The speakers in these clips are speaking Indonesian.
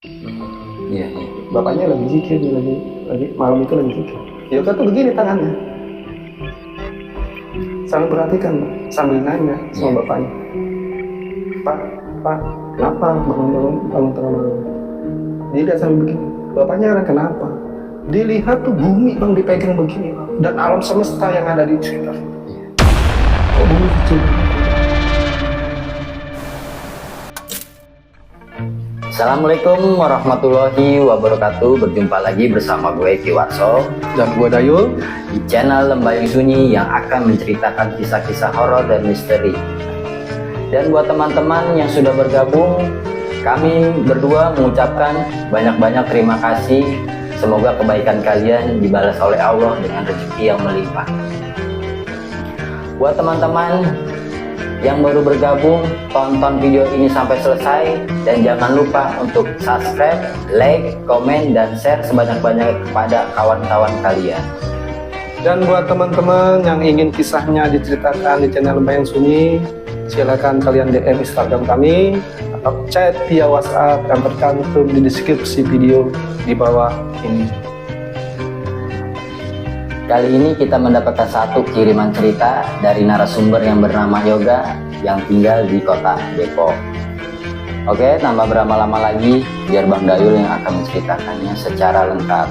Iya, iya. Bapaknya lagi zikir, lagi malam itu lagi zikir. Yoga tuh begini tangannya, sambil perhatikan, sambil nanya sama bapaknya, Pak, kenapa bangun tengah malam? Dia sambil begini, bapaknya ada kenapa? Dilihat tuh bumi bang dipegang begini bang, dan alam semesta yang ada di sekitar. Oh, bumi kecil. Assalamualaikum warahmatullahi wabarakatuh. Berjumpa lagi bersama gue Ki Warso Dan gue Dayul di channel Lembayung Sunyi yang akan menceritakan kisah-kisah horor dan misteri. Dan buat teman-teman yang sudah bergabung, kami berdua mengucapkan banyak-banyak terima kasih. Semoga kebaikan kalian dibalas oleh Allah dengan rezeki yang melimpah. Buat teman-teman yang baru bergabung, tonton video ini sampai selesai dan jangan lupa untuk subscribe, like, komen, dan share sebanyak-banyak kepada kawan-kawan kalian. Dan buat teman-teman yang ingin kisahnya diceritakan di channel Lembayung Sunyi, silakan kalian DM Instagram kami atau chat via WhatsApp yang tercantum di deskripsi video di bawah ini. Kali ini kita mendapatkan satu kiriman cerita dari narasumber yang bernama Yoga yang tinggal di kota Depok. Oke, tanpa berlama-lama lagi, biar Bang Dayul yang akan menceritakannya secara lengkap.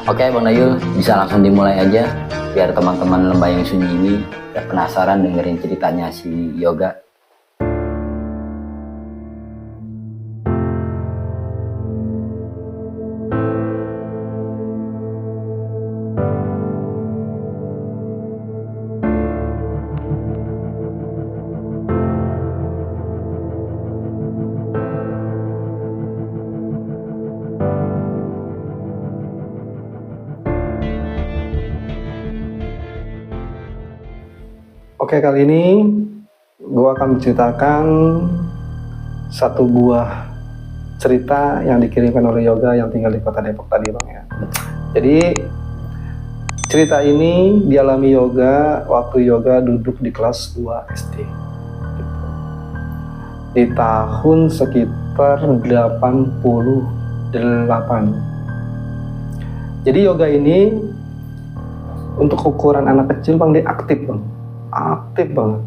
Oke, Bang Dayul, bisa langsung dimulai aja, biar teman-teman Lembayung Sunyi ini gak penasaran dengerin ceritanya si Yoga. Oke, kali ini gue akan menceritakan satu buah cerita yang dikirimkan oleh Yoga yang tinggal di kota Depok tadi bang ya. Jadi cerita ini dialami Yoga waktu Yoga duduk di kelas 2 SD gitu. Di tahun sekitar 88. Jadi Yoga ini untuk ukuran anak kecil bang, dia aktif banget.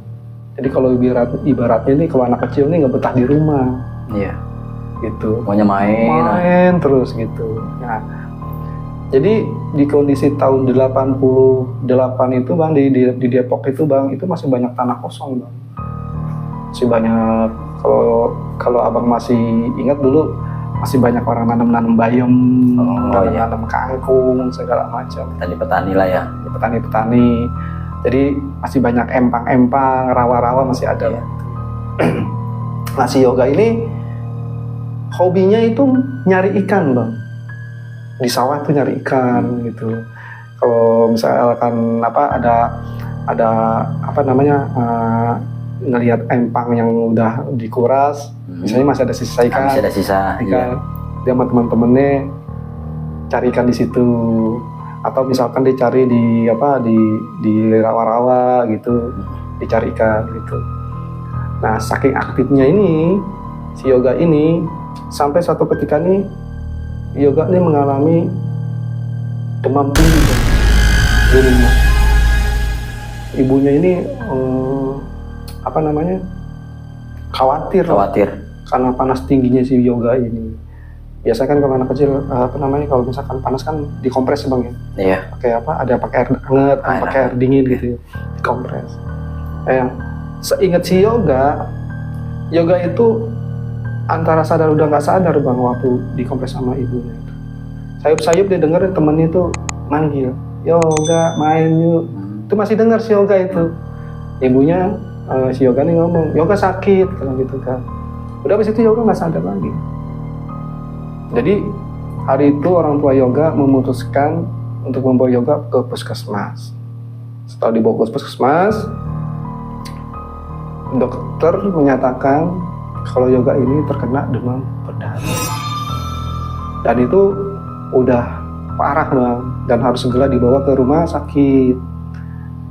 Jadi kalau ibaratnya ini kalau anak kecil ini nggak betah di rumah. Iya. Gitu. Maunya main terus gitu. Nah, jadi di kondisi tahun 88 itu bang di Depok itu bang, itu masih banyak tanah kosong bang. Masih banyak, kalau abang masih ingat dulu masih banyak orang nanam bayam, nanam kangkung segala macam. Petani-petani lah ya. Petani-petani. Jadi masih banyak empang-empang, rawa-rawa masih ada. Iya. Nah, si Yoga ini hobinya itu nyari ikan bang. Di sawah tuh nyari ikan gitu. Kalau misalkan ada apa namanya ngelihat empang yang udah dikuras, misalnya masih ada sisa ikan. Masih ada sisa ikan. iya. Dia sama teman-temannya cari ikan di situ. Atau misalkan dicari di rawa-rawa gitu, dicari ikan gitu. Nah, saking aktifnya ini si Yoga ini, sampai suatu ketika nih Yoga ini mengalami demam tinggi di rumah. Ibunya ini khawatir karena panas tingginya si Yoga ini. Biasanya kan kalau anak kecil kalau misalkan panas kan dikompres bang ya. Iya. Pakai air hangat, pakai air dingin gitu ya, dikompres. Seingat si Yoga itu antara sadar udah nggak sadar bang waktu dikompres sama ibunya. Sayup-sayup dia denger temennya itu manggil, Yoga main yuk. Itu masih dengar si Yoga itu. Ibunya si Yoga nih ngomong, Yoga sakit kalau gitu kan. Udah habis itu Yoga nggak sadar lagi. Jadi hari itu orang tua Yoga memutuskan untuk membawa Yoga ke puskesmas. Setelah dibawa ke puskesmas, dokter menyatakan kalau Yoga ini terkena demam berdarah. Dan itu udah parah bang, dan harus segera dibawa ke rumah sakit.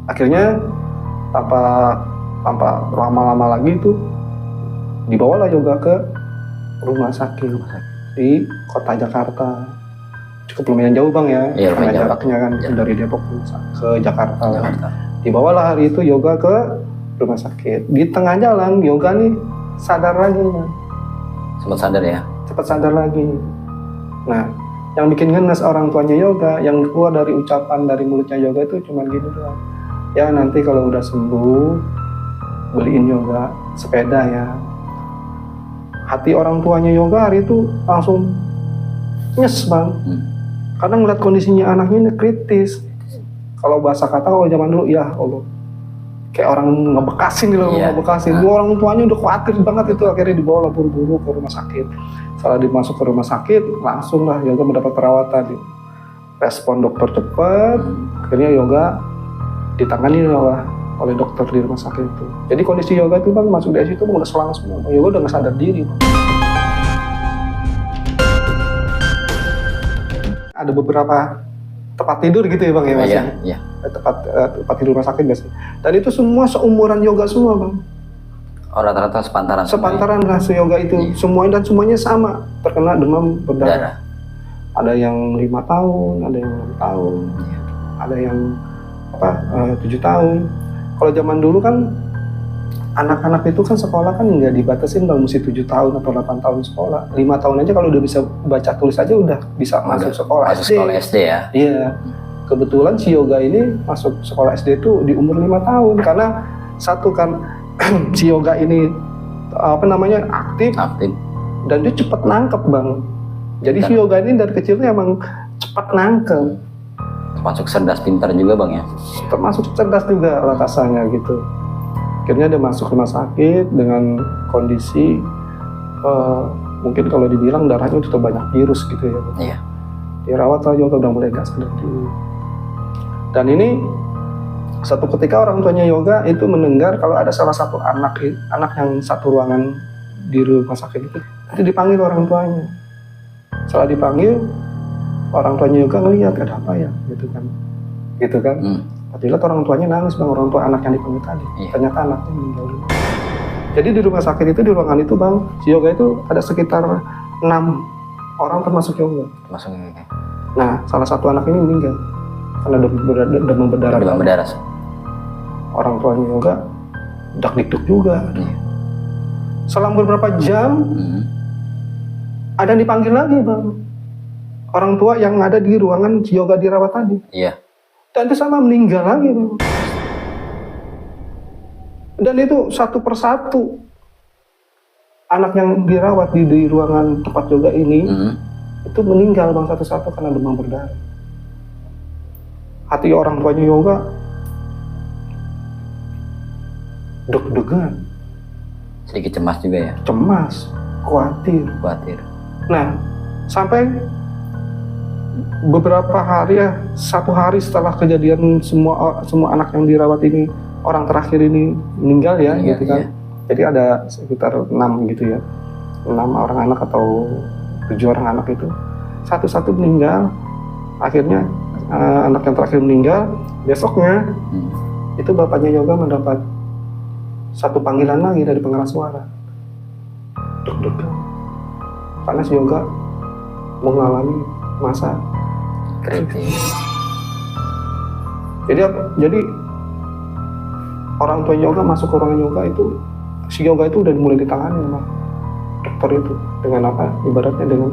Akhirnya tanpa lama-lama lagi itu dibawalah Yoga ke rumah sakit. di kota Jakarta. Cukup lumayan jauh bang ya, Iya, karena lumayan jauh. jaraknya kan Iya. dari Depok ke Jakarta. Jakarta. Dibawalah hari itu Yoga ke rumah sakit. Di tengah jalan Yoga nih sadar lagi, Bang. Sempat sadar ya. Cepat sadar lagi. Nah, yang bikin ngenes orang tuanya Yoga, yang keluar dari ucapan dari mulutnya Yoga itu cuma gini doang. Ya nanti kalau udah sembuh, beliin Yoga sepeda ya. Hati orang tuanya Yoga hari itu langsung nyes bang. Karena ngeliat kondisinya anaknya ini kritis. Kalau bahasa kata kalau zaman dulu, ya Allah, kayak orang ngebekasin gitu loh, Iya. ngebekasin. Orang tuanya udah khawatir banget itu, akhirnya dibawa buru-buru ke rumah sakit. Setelah dimasuk ke rumah sakit, langsung lah Yoga mendapat perawatan. Respon dokter cepat, akhirnya Yoga ditangani oleh dokter di rumah sakit itu. Jadi kondisi Yoga itu bang masuk di ICU itu udah selang semua. Yoga udah nggak sadar diri. Bang. Ada beberapa tempat tidur gitu ya bang ya mas. Iya, iya. Tempat tidur rumah sakit biasanya. Dan itu semua seumuran Yoga semua bang. Oh, rata-rata sepantaran. Sepantaran lah Yoga itu. Iya. Semuanya dan semuanya sama terkena demam berdarah. Darah. Ada yang 5 tahun, ada yang 6 tahun, Iya. ada yang 7 tahun. Kalau zaman dulu kan anak-anak itu kan sekolah kan nggak dibatasin bang, mesti 7 tahun atau 8 tahun sekolah. 5 tahun aja kalau udah bisa baca tulis aja udah bisa masuk sekolah Masuk SD. sekolah SD ya. Iya. Kebetulan si Yoga ini masuk sekolah SD itu di umur 5 tahun karena satu kan si Yoga ini aktif Aktif. dan dia cepat nangkep bang. Jadi si Yoga ini dari kecilnya emang cepat nangkep, Termasuk cerdas pintar juga bang ya. termasuk cerdas juga ratasannya gitu. Akhirnya dia masuk rumah sakit dengan kondisi mungkin kalau dibilang darahnya sudah banyak virus gitu ya. Iya. Dirawat lah Yoga udah mulai gak sadar diri. Dan ini satu ketika orang tuanya Yoga itu mendengar kalau ada salah satu anak yang satu ruangan di rumah sakit itu dipanggil orang tuanya. Setelah dipanggil, orang tuanya Yoga ngelihat ada apa ya, gitu kan. Tapi lihat orang tuanya nangis bang, orang tua anak yang dipanggil tadi. Iya. Ternyata anaknya meninggal dunia. Jadi di rumah sakit itu, di ruangan itu bang, si Yoga itu ada sekitar 6 orang termasuk Yoga. Masuk ke Nah, salah satu anak ini meninggal karena demam berdarah. demam berdarah. Orang tuanya Yoga dak-dikduk juga. Iya. Selang beberapa jam, ada yang dipanggil lagi bang. Orang tua yang ada di ruangan si Yoga dirawat tadi. Iya. Dan itu sama meninggal lagi bang. Dan itu satu persatu anak yang dirawat di ruangan tempat Yoga ini itu meninggal bang satu-satu karena demam berdarah. Hati orang tuanya Yoga deg-degan, Sedikit cemas juga ya. cemas, khawatir. Nah, sampai beberapa hari ya, 1 hari setelah kejadian semua anak yang dirawat ini, orang terakhir ini meninggal ya, Iya, gitu kan. iya. Jadi ada sekitar 6 gitu ya, 6 orang anak atau 7 orang anak itu, satu-satu meninggal. Akhirnya anak yang terakhir meninggal, besoknya itu bapaknya Yoga mendapat satu panggilan lagi dari pengeras suara. Deg-degan. Karena si Yoga mengalami masa Kritis. Jadi orang tua Yoga masuk ke ruangan Yoga itu, si Yoga itu udah mulai ditangani sama dokter itu dengan apa? Ibaratnya dengan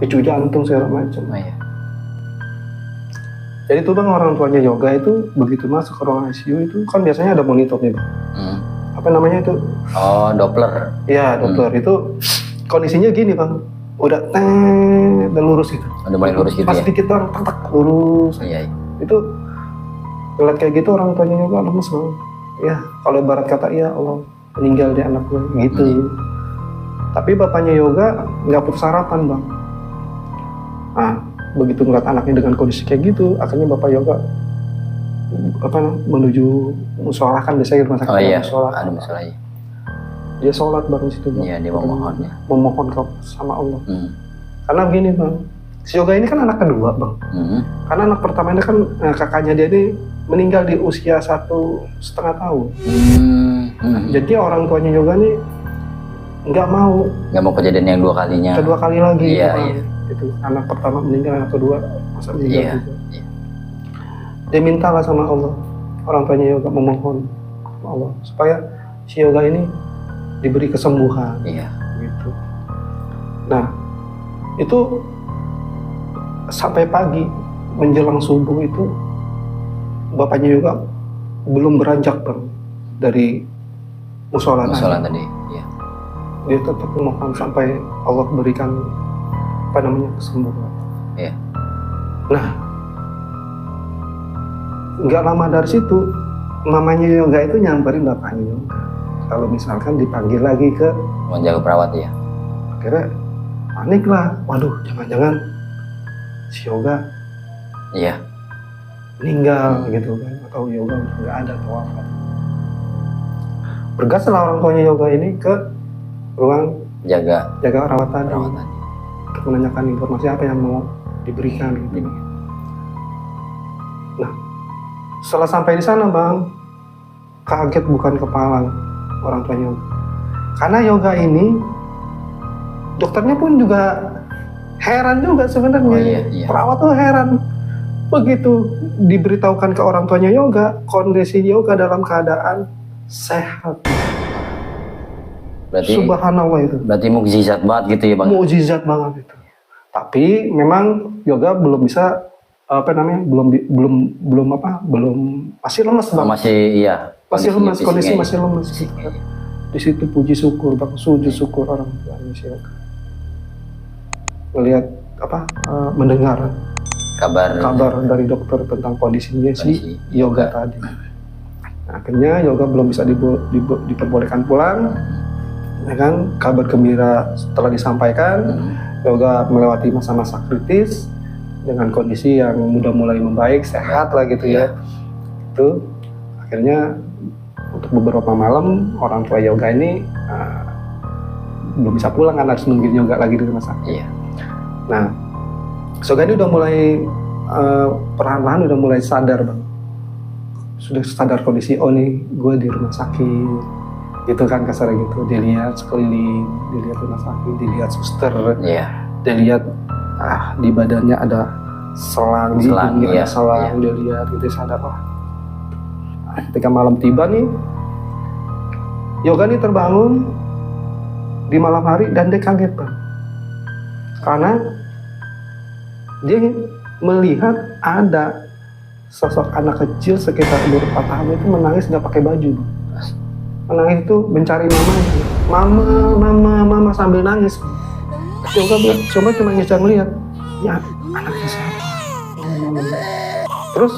picu jantung segala macam. Oh, iya. Jadi itu bang, orang tuanya Yoga itu begitu masuk ke ruangan ICU itu kan biasanya ada monitornya bang. Apa namanya itu? Oh, Doppler. Iya dokter itu kondisinya gini bang, udah dan lurus gitu. Udah mulai lurus gitu Pas ya. sedikit doang tak lurus. Iya. Itu ngeliat kayak gitu orang tuanya Yoga lemes bang. Ya kalau ibarat kata ya Allah meninggal di anak gue gitu. Tapi bapaknya Yoga nggak putus harapan bang. Nah begitu ngeliat anaknya dengan kondisi kayak gitu, akhirnya bapak Yoga menuju musola kan biasanya di rumah sakit. Oh iya. Musola. Ada masalah ya. Dia sholat bang di situ bang. Iya, dia memohon ya. Memohon sama Allah. Karena Karena begini bang, si Yoga ini kan anak kedua bang. Karena anak pertamanya kan kakaknya dia ini meninggal di usia 1,5 tahun. Jadi orang tuanya Yoga nih nggak mau. Nggak mau kejadian yang 2 kalinya. Kedua kali lagi. Iya, Bang. iya. Itu anak pertama meninggal, anak kedua masa meninggal Iya, juga. iya. Dia mintalah sama Allah, orang tuanya Yoga memohon sama Allah supaya si Yoga ini diberi kesembuhan. Iya. Gitu. Nah, itu sampai pagi menjelang subuh itu bapaknya Yoga belum beranjak Bang dari musola tadi. Iya. Dia tetap memohon sampai Allah berikan kesembuhan. Iya. Nah, nggak lama dari situ mamanya Yoga itu nyamperin bapaknya Yoga. Kalau misalkan dipanggil lagi ke Menjaga perawat ya. akhirnya panik lah. Waduh, jangan-jangan si Yoga Iya. meninggal gitu kan, atau Yoga udah nggak ada atau apa. Bergaslah orang tuanya Yoga ini ke ruang Jaga rawat tadi perawatan. untuk menanyakan informasi apa yang mau diberikan gitu. Nah, setelah sampai di sana Bang, kaget bukan kepala orang tuanya Yoga. Karena Yoga ini dokternya pun juga heran juga sebenarnya. Oh, iya. Perawat tuh heran. Begitu diberitahukan ke orang tuanya Yoga, kondisi Yoga dalam keadaan sehat. Berarti Subhanallah itu. berarti mukjizat banget gitu ya Bang. Mukjizat banget itu. Tapi memang Yoga belum bisa belum masih lemes Bang. Masih iya. Masih lemes, kondisi fisiknya masih ya. lemes. Di situ puji syukur Bang, sujud syukur orang tuanya si Yoga. Melihat mendengar kabar dari dokter tentang kondisinya si Yoga tadi. Nah, akhirnya Yoga belum bisa diperbolehkan pulang. Ya kan, kabar gembira setelah disampaikan, Yoga melewati masa-masa kritis dengan kondisi yang udah mulai membaik, sehat lah gitu ya. Itu akhirnya untuk beberapa malam orang tua Yoga ini belum bisa pulang kan, harus nungguin Yoga lagi di rumah sakit. Iya. Nah, Yoga ini udah mulai perlahan-lahan udah mulai sadar Bang. Sudah sadar kondisi, oh nih gue di rumah sakit. Gitu kan kasarnya gitu, dilihat sekeliling, dilihat rumah sakit, dilihat suster, dilihat di badannya ada selang, iya, ada selang, dia lihat gitu sadar. Ketika malam tiba nih, Yoga nih terbangun di malam hari dan dia kaget Bang, karena dia melihat ada sosok anak kecil sekitar umur 4 tahun itu menangis nggak pakai baju Bang. Menangis itu mencari mama sambil nangis. Coba cuma bisa ngeliat, ya anaknya siapa? Terus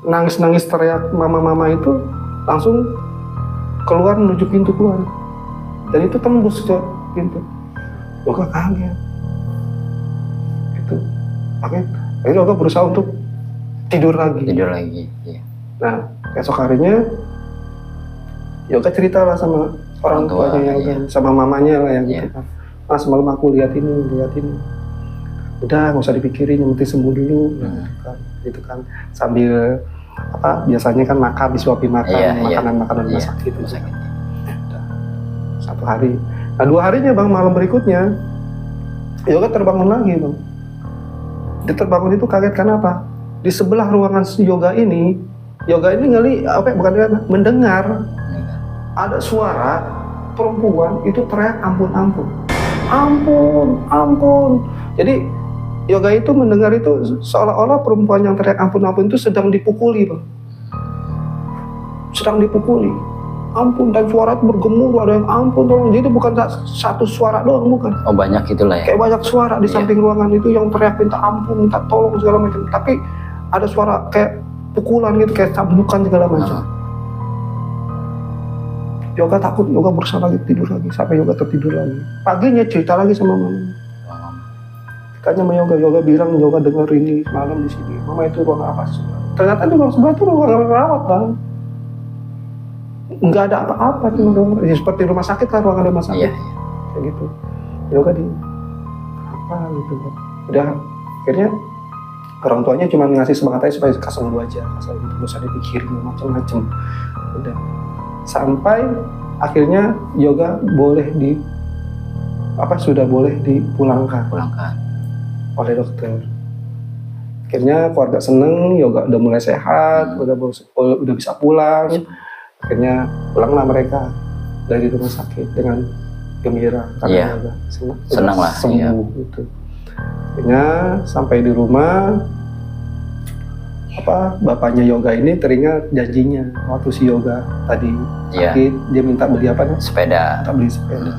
nangis teriak mama itu langsung keluar menuju pintu keluar. Dan itu tembus ke pintu. Yoga kaget. Itu kaget. Akhirnya Yoga berusaha untuk tidur lagi. Iya. Nah, esok harinya Yoga ceritalah sama orang tuanya Yoga, sama mamanya lah yang gitu kan. Mas, malam aku lihat ini. Udah, nggak usah dipikirin, yang penting sembuh dulu. Gitu kan. Sambil biasanya kan disuapin makanan rumah sakit. Satu hari. Nah, 2 harinya Bang, malam berikutnya Yoga terbangun lagi Bang. Dia terbangun itu kaget kenapa? Di sebelah ruangan Yoga ini mendengar ada suara perempuan itu teriak ampun. Jadi Yoga itu mendengar itu seolah-olah perempuan yang teriak ampun itu sedang dipukuli Bang. Ampun, dan suara itu bergemuruh, ada yang ampun tolong. Jadi bukan satu suara doang, bukan. Oh, banyak itulah ya. Kayak banyak suara di samping ruangan itu yang teriak minta ampun, minta tolong segala macam. Tapi ada suara kayak pukulan gitu, kayak cambukan segala macam. Yoga takut, Yoga berusaha lagi tidur lagi sampai Yoga tertidur lagi. Paginya cerita lagi sama mamanya. Tanya sama Yoga bilang Yoga dengar ini malam di sini. Mama itu ruang apa sih? Ternyata di ruang sebelah itu ruang rawat Bang. Enggak ada apa-apa, cuma seperti rumah sakit lah, ruangan rumah sakit. Kayak gitu. Yoga gitu Bang. Udah akhirnya orang tuanya cuma ngasih semangat aja supaya sembuh aja, asal gitu, nggak usah dipikirin macam-macam. Udah sampai akhirnya yoga sudah boleh dipulangkan oleh dokter. Akhirnya keluarga seneng, yoga udah mulai sehat, udah bisa pulang. Akhirnya pulanglah mereka dari rumah sakit dengan gembira karena yoga senang lah, sembuh gitu. Akhirnya sampai di rumah, bapaknya yoga ini teringat janjinya waktu si yoga tadi sakit, dia minta beli sepeda. Minta beli sepeda.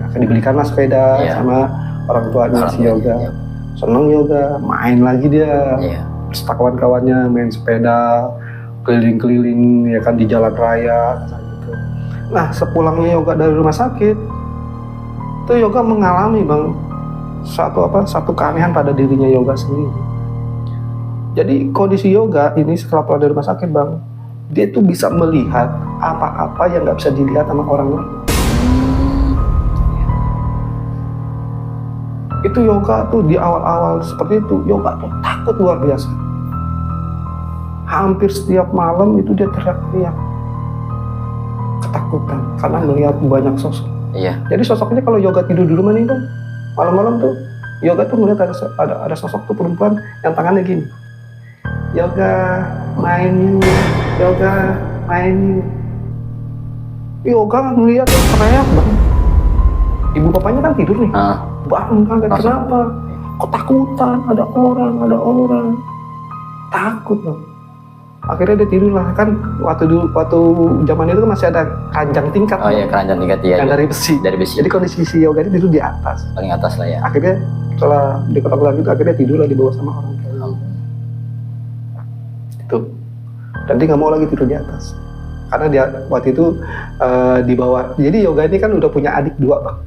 Akan dibelikanlah sepeda sama orang tuanya si yoga. Seneng yoga, main lagi dia. Beserta kawan-kawannya main sepeda, keliling-keliling ya kan di jalan raya gitu. Nah, sepulangnya yoga dari rumah sakit, itu yoga mengalami bang satu keanehan pada dirinya yoga sendiri. Jadi kondisi yoga ini setelah pulang dari rumah sakit bang, dia tuh bisa melihat apa-apa yang nggak bisa dilihat sama orang lain. Itu yoga tuh di awal-awal seperti itu, yoga tuh takut luar biasa. Hampir setiap malam itu dia teriak-teriak ketakutan karena melihat banyak sosok. Jadi sosoknya kalau yoga tidur di rumah nih bang, malam-malam tuh yoga tuh melihat ada sosok tuh perempuan yang tangannya gini. Yoga main yuk, yoga main yuk. Yoga melihat teriak bang. Ibu bapaknya kan tidur nih. Bangun kaget, kenapa? Kok takutan? Ada orang. Takut bang. Akhirnya dia tidur lah, kan waktu zaman itu kan masih ada keranjang tingkat. Keranjang tingkat yang dari besi. Jadi kondisi si yoga ini tidur di atas. Paling atas lah ya. Akhirnya setelah diketok lagi itu akhirnya tidur lah di bawah sama orang tua. Itu. Dan dia nggak mau lagi tidur di atas. Karena dia waktu itu di bawah. Jadi yoga ini kan udah punya adik 2 bang.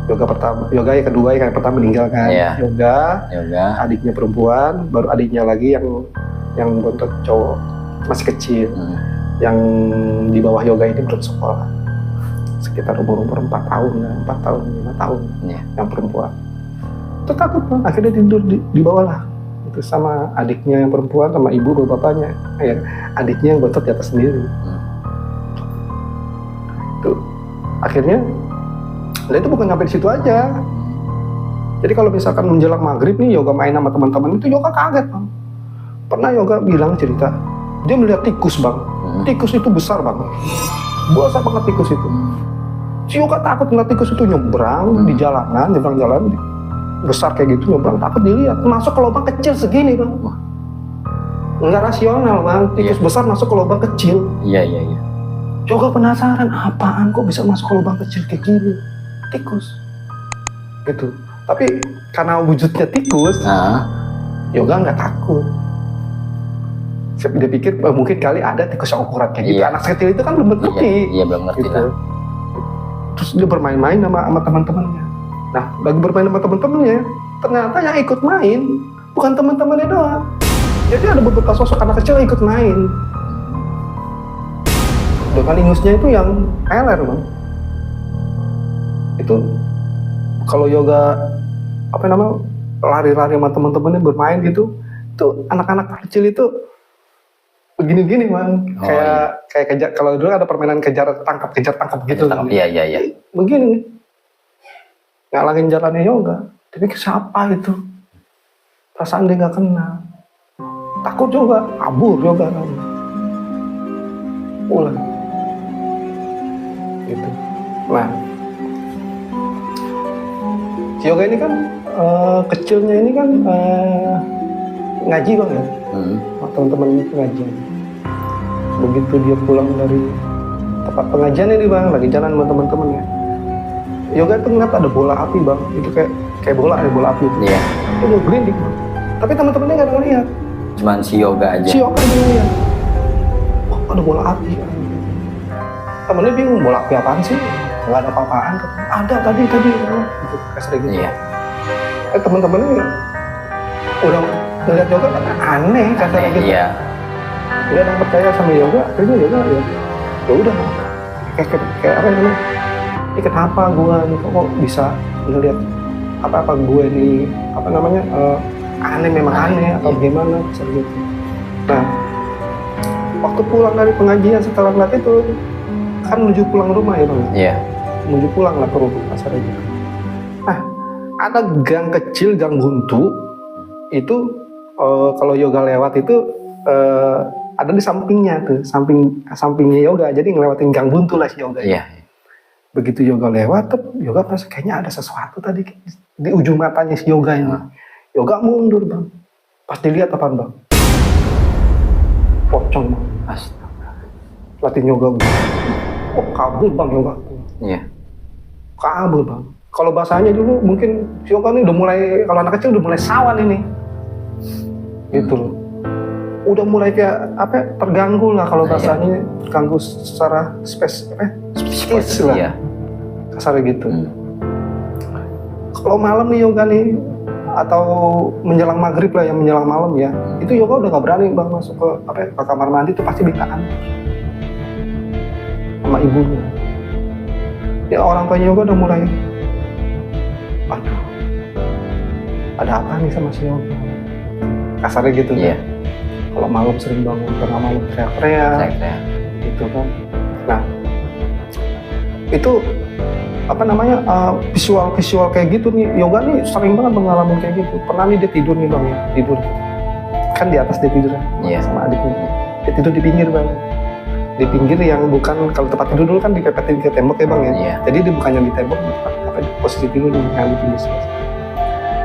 Yoga yang kedua yang pertama meninggal kan. Yoga, adiknya perempuan, baru adiknya lagi yang bontot cowok masih kecil, yang di bawah yoga ini belum sekolah, sekitar umur 4 tahun, 5 tahun, yang perempuan. Itu takut bang, akhirnya tidur di bawah lah, itu sama adiknya yang perempuan sama ibu bapaknya, adiknya yang bontot di atas sendiri. Itu akhirnya, dan itu bukan sampai di situ aja. Jadi kalau misalkan menjelang maghrib nih yoga main sama teman-teman itu yoga kaget bang. Pernah yoga bilang cerita, dia melihat tikus bang. Tikus itu besar bang, besar banget tikus itu. Si yoga takut ngeliat tikus itu nyebrang di jalanan, nyebrang jalan besar kayak gitu, nyebrang takut dilihat. Masuk ke lubang kecil segini bang. Nggak rasional bang, tikus besar masuk ke lubang kecil. Yoga penasaran, apaan kok bisa masuk ke lubang kecil kayak gini? Tikus. Gitu. Tapi karena wujudnya tikus, yoga nggak takut. Dia pikir mungkin kali ada tikus yang ukuran kayak gitu. Anak kecil itu kan belum ngerti. Belum ngerti gitu. Lah. Terus dia bermain-main sama teman-temannya. Nah, lagi bermain sama teman-temannya, ternyata yang ikut main bukan teman-temannya doang. Jadi ada beberapa sosok anak kecil yang ikut main. Dengan ingusnya itu yang peler bang. Itu kalau yoga lari-lari sama teman-temannya bermain gitu, tuh anak-anak kecil itu begini-gini bang, kayak kejar. Kalau dulu ada permainan kejar tangkap gitu. Iya. Begini, ngalangin jalannya yoga. Tapi siapa itu? Perasaan dia nggak kenal. Takut juga, kabur yoga. Pulang. Gitu. Nah, si yoga ini kan kecilnya ini kan ngaji bang ya, teman-teman pengajian. Begitu dia pulang dari tempat pengajian ini bang, lagi jalan sama teman-temannya, yoga tuh ngeliat ada bola api bang, itu kayak bola api itu. Itu udah gelinding bang, tapi teman-temannya nggak ngeliat. Cuman si yoga aja. Si yoga aja ngeliat, oh ada bola api. Temennya bingung, bola api apaan sih? Nggak ada apa-apaan. Ada tadi gitu, kayak gitu. Teman-temannya udah ngeliat yoga kan aneh katanya gitu. Dia yang percaya sama yoga, akhirnya yoga ya udah kayak apa namanya? Ini kenapa gue nih kok bisa ngeliat apa gue ini aneh memang aneh atau gimana gitu. Nah, waktu pulang dari pengajian setelah ngeliat itu kan menuju pulang rumah ya bang. Iya. Menuju pulang lah ke rumah kasar aja. Nah, ada gang kecil, gang buntu itu kalau yoga lewat itu ada di sampingnya tuh, sampingnya yoga. Jadi ngelewatin gang buntu lah si yoga. Iya. Begitu yoga lewat, yoga merasa kayaknya ada sesuatu tadi di ujung matanya si yoga ini. Yoga mundur bang. Pas dilihat apaan bang? Pocong bang. Astaga. Latih yoga bang. Oh kabur bang yoga. Iya. Kabur bang. Kalau bahasanya dulu mungkin si yoga ini udah mulai, kalau anak kecil udah mulai sawan ini. Gitu loh. Udah mulai kayak apa? Terganggu lah kalau bahasanya, terganggu secara spesies lah. Iya. Kasarnya gitu. Kalau malam nih yoga nih atau menjelang maghrib lah, yang menjelang malam ya, itu yoga udah nggak berani bang masuk ke ke kamar mandi, itu pasti mintaan sama ibunya. Ya orang tuanya yoga udah mulai, aduh, ada apa nih sama si yoga? Kasarnya gitu kan. Kalau malam sering bangun tengah malam teriak-teriak, gitu kan. Nah, itu apa namanya visual kayak gitu nih, yoga nih sering banget mengalami kayak gitu. Pernah nih dia tidur nih bang ya, tidur kan di atas dia tidur sama adiknya, dia tidur di pinggir bang, di pinggir yang bukan, kalau tempat tidur dulu kan dipepetin ke tembok ya bang ya, jadi dia bukannya di tembok, apa posisi tidur yang di pinggir.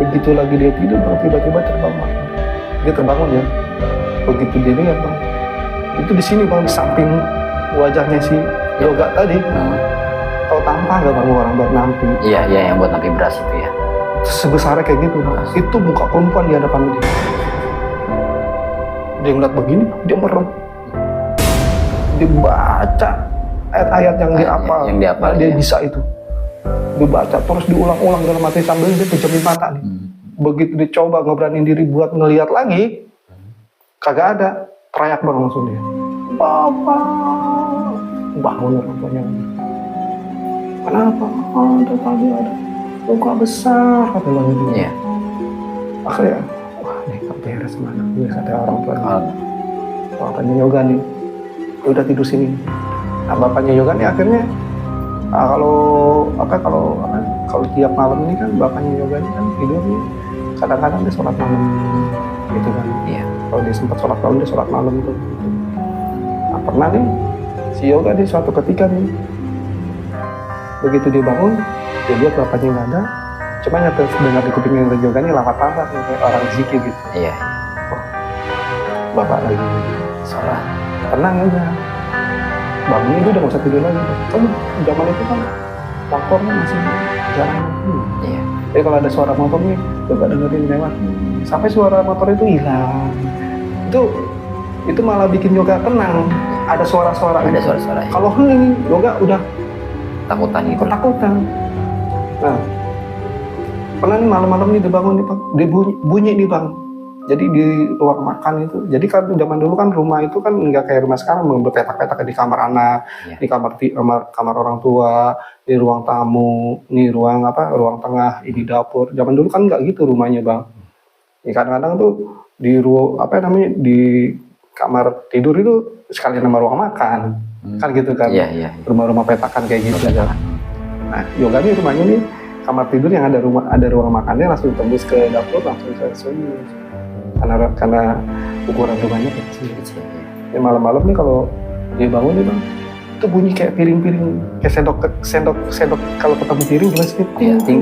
Begitu lagi dia tidur bang, tiba-tiba terbangun, dia terbangun ya, begitu dia lihat bang, itu di sini bang, di samping wajahnya si yoga tadi. Tahu tampah gak bang orang buat nampi? Iya, yang buat nampi beras itu ya. Sebesarnya kayak gitu bang. Itu muka perempuan di hadapan dia. Dia ngeliat begini, dia merem. Dia baca ayat-ayat yang dia hafal. Dia bisa itu. Dia baca terus diulang-ulang dalam hati sambil dia pejamin mata nih. Begitu dicoba ngeberaniin diri buat ngelihat lagi, kagak ada. Teriak bang langsung dia. Bapak, bangun orang tuanya. Kenapa? Ada tadi ada luka besar kata bang itu. Iya. Akhirnya, wah ini gak beres sama anak gue kata orang tua. Bapaknya yoga nih, udah tidur sini. Nah bapaknya yoga nih akhirnya, kalau tiap malam ini kan bapaknya yoga ini kan tidur nih, kadang-kadang dia sholat malam, gitu kan. Iya. Kalau dia sempat sholat malam, dia sholat malam tuh. Nah pernah nih si yoga di suatu ketika nih, begitu dia bangun, dia lihat bapaknya nggak ada, cuma nyata dengar di kupingnya yoga ini lawat-lawat kayak orang zikir gitu. Iya. Oh, bapak lagi sholat, tenang aja. Bangunnya itu udah nggak usah tidur lagi. Kan zaman itu kan motornya masih jarang. Iya. Jadi kalau ada suara motor nih, coba dengerin lewat. Sampai suara motor itu hilang. Itu malah bikin yoga tenang. Ada suara-suara. Ada suara-suara. Kalau hening, yoga udah ketakutan. Nah, pernah nih malam-malam nih dia bangun nih bang, dia bunyi nih bang. Jadi di ruang makan itu, jadi kan zaman dulu kan rumah itu kan nggak kayak rumah sekarang, berpetak-petak di kamar anak, di kamar orang tua, di ruang tamu, di ruang tengah, ini dapur. Zaman dulu kan nggak gitu rumahnya bang. Kadang-kadang tuh di di kamar tidur itu sekalian sama ruang makan. Kan gitu kan, rumah-rumah petakan kayak gitu ya. Nah, yoga nih rumahnya nih kamar tidur yang ada ruang makannya langsung tembus ke dapur, langsung ke sini. Karena ukuran rumahnya kecil. Ya malam-malam nih kalau dia bangun nih bang, itu bunyi kayak piring-piring, kayak sendok kalau ketemu piring jelas gitu. Ting,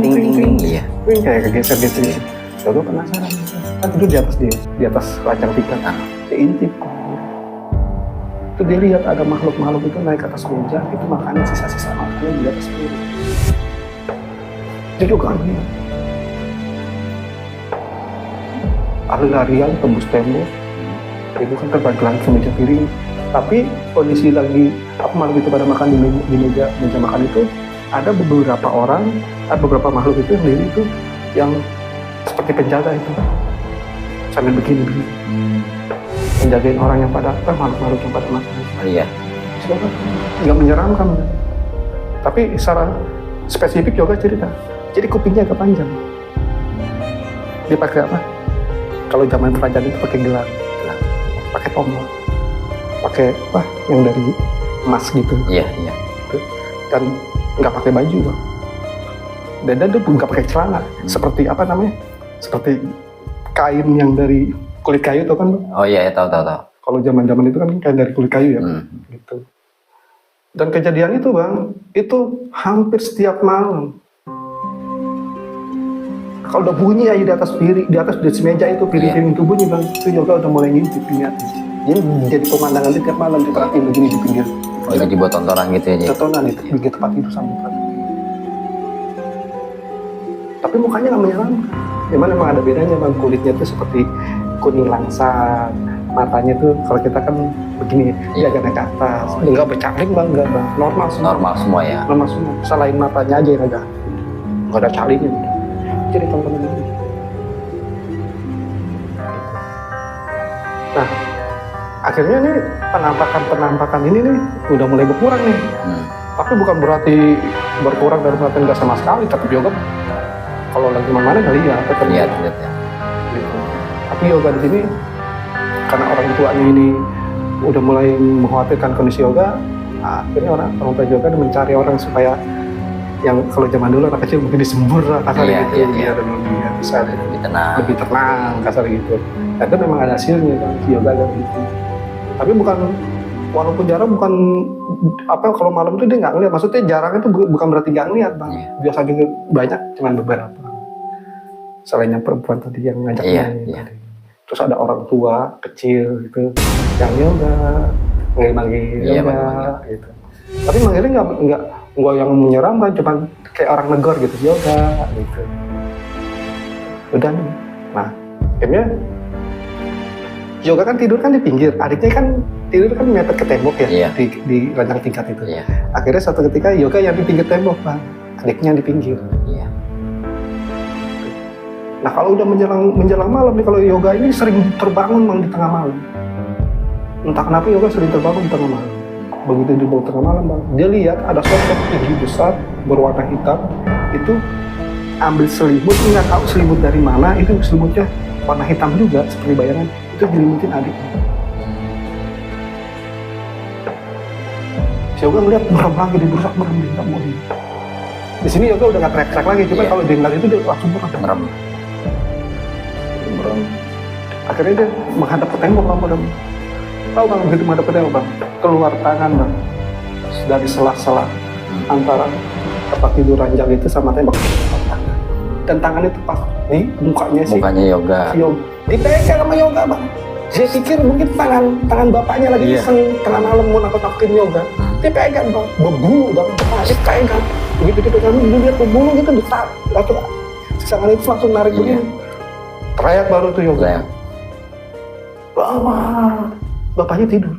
kayak kegeser-geser. Yoga penasaran, kan tidur di atas ranjang tikar. Dia intip. Itu dia lihat ada makhluk-makhluk itu naik ke atas meja, itu makanan sisa-sisa makanan di atas piring. Dia juga aneh. Lari-larian tembus tembok, itu kan terbang ke meja piring. Tapi kondisi lagi malam itu pada makan di meja makan itu, ada beberapa makhluk itu yang diri itu yang seperti penjaga itu sambil begini. Menjagain orang yang pada makhluk-makhluk yang pada makan. Iya. Nggak menyeramkan. Tapi secara spesifik yoga cerita. Jadi kupingnya agak panjang. Dia pakai apa? Kalau zaman kerajaan itu pakai gelang, pakai tombol, pakai yang dari emas gitu. Iya. dan nggak pakai baju bang. Dada tuh nggak pakai celana, seperti apa namanya? Seperti kain yang dari kulit kayu tuh kan bang. Oh iya, tahu. Kalau zaman itu kan kain dari kulit kayu ya, gitu. Dan kejadian itu bang, itu hampir setiap malam. Kalau udah bunyi aja di atas piring, di atas meja itu piring itu bunyi bang, itu yoga udah mulai ngintip lihat. Jadi pemandangan tiap malam diperhatiin begini di pinggir. Oh jadi buat tontonan gitu ya? Tontonan itu, pinggir tempat itu sampai. Tapi mukanya nggak menyeramkan. Memang ada bedanya bang, kulitnya tuh seperti kuning langsat, matanya tuh kalau kita kan begini, dia agak naik ke atas, enggak bercaling bang, enggak bang, normal semua. Normal semua ya? Normal semua, selain matanya aja yang agak, nggak ada calingnya. Jadi tontonan ini. Nah, akhirnya nih penampakan ini nih udah mulai berkurang nih. Tapi bukan berarti berkurang dari perhatian nggak sama sekali, tapi yoga kalau lagi mana nggak lihat, tetap lihat ya. Gitu. Tapi yoga di sini karena orang tuanya ini udah mulai mengkhawatirkan kondisi yoga, akhirnya orang tua yoga mencari orang supaya yang kalau zaman dulu anak kecil mungkin disembur kasar gitu, biar bisa lebih tenang kasar gitu. Dan itu memang ada hasilnya kan, yoga dan gitu. Tapi walaupun jarang, bukan apa kalau malam itu dia nggak ngeliat. Maksudnya jarang itu bukan berarti nggak ngeliat bang. Biasa juga banyak, cuman beberapa. Selainnya perempuan tadi yang ngajaknya. Terus ada orang tua kecil gitu yang yoga, manggil yoga gitu. Tapi manggilnya nggak yang menyeramkan, cuman kayak orang negor gitu, yoga gitu. Udah nih. Nah, akhirnya yoga kan tidur kan di pinggir, adiknya kan tidur kan mepet ke tembok ya, di ranjang tingkat itu. Akhirnya suatu ketika yoga yang di pinggir tembok bang, adiknya di pinggir. Nah kalau udah menjelang malam nih, kalau yoga ini sering terbangun bang di tengah malam. Entah kenapa yoga sering terbangun di tengah malam. Begitu di tengah malam bang, dia lihat ada sosok tinggi besar berwarna hitam itu ambil selimut, nggak tahu selimut dari mana, itu selimutnya warna hitam juga seperti bayangan, itu nyelimutin adiknya. Si yoga ngeliat merem lagi, dia berusaha merem, dia nggak mau di. Di sini yoga udah nggak teriak-teriak lagi, cuma kalau dia ngeliat itu dia langsung merem. Akhirnya dia menghadap ke tembok bang. Tahu bang, begitu menghadap ke tembok bang, keluar tangan bang dari sela-sela antara tempat tidur ranjang itu sama tembok, dan tangannya tepat di mukanya yoga. Dipegang sama yoga bang. Saya pikir mungkin tangan bapaknya lagi iseng tengah malam mau nakut-nakutin yoga. Dipegang bang, berbulu bang, dipegang. Begitu dipegang, dia lihat berbulu gitu, detak, tangan itu langsung narik begini. Teriak baru tuh yoga. Bapaknya tidur.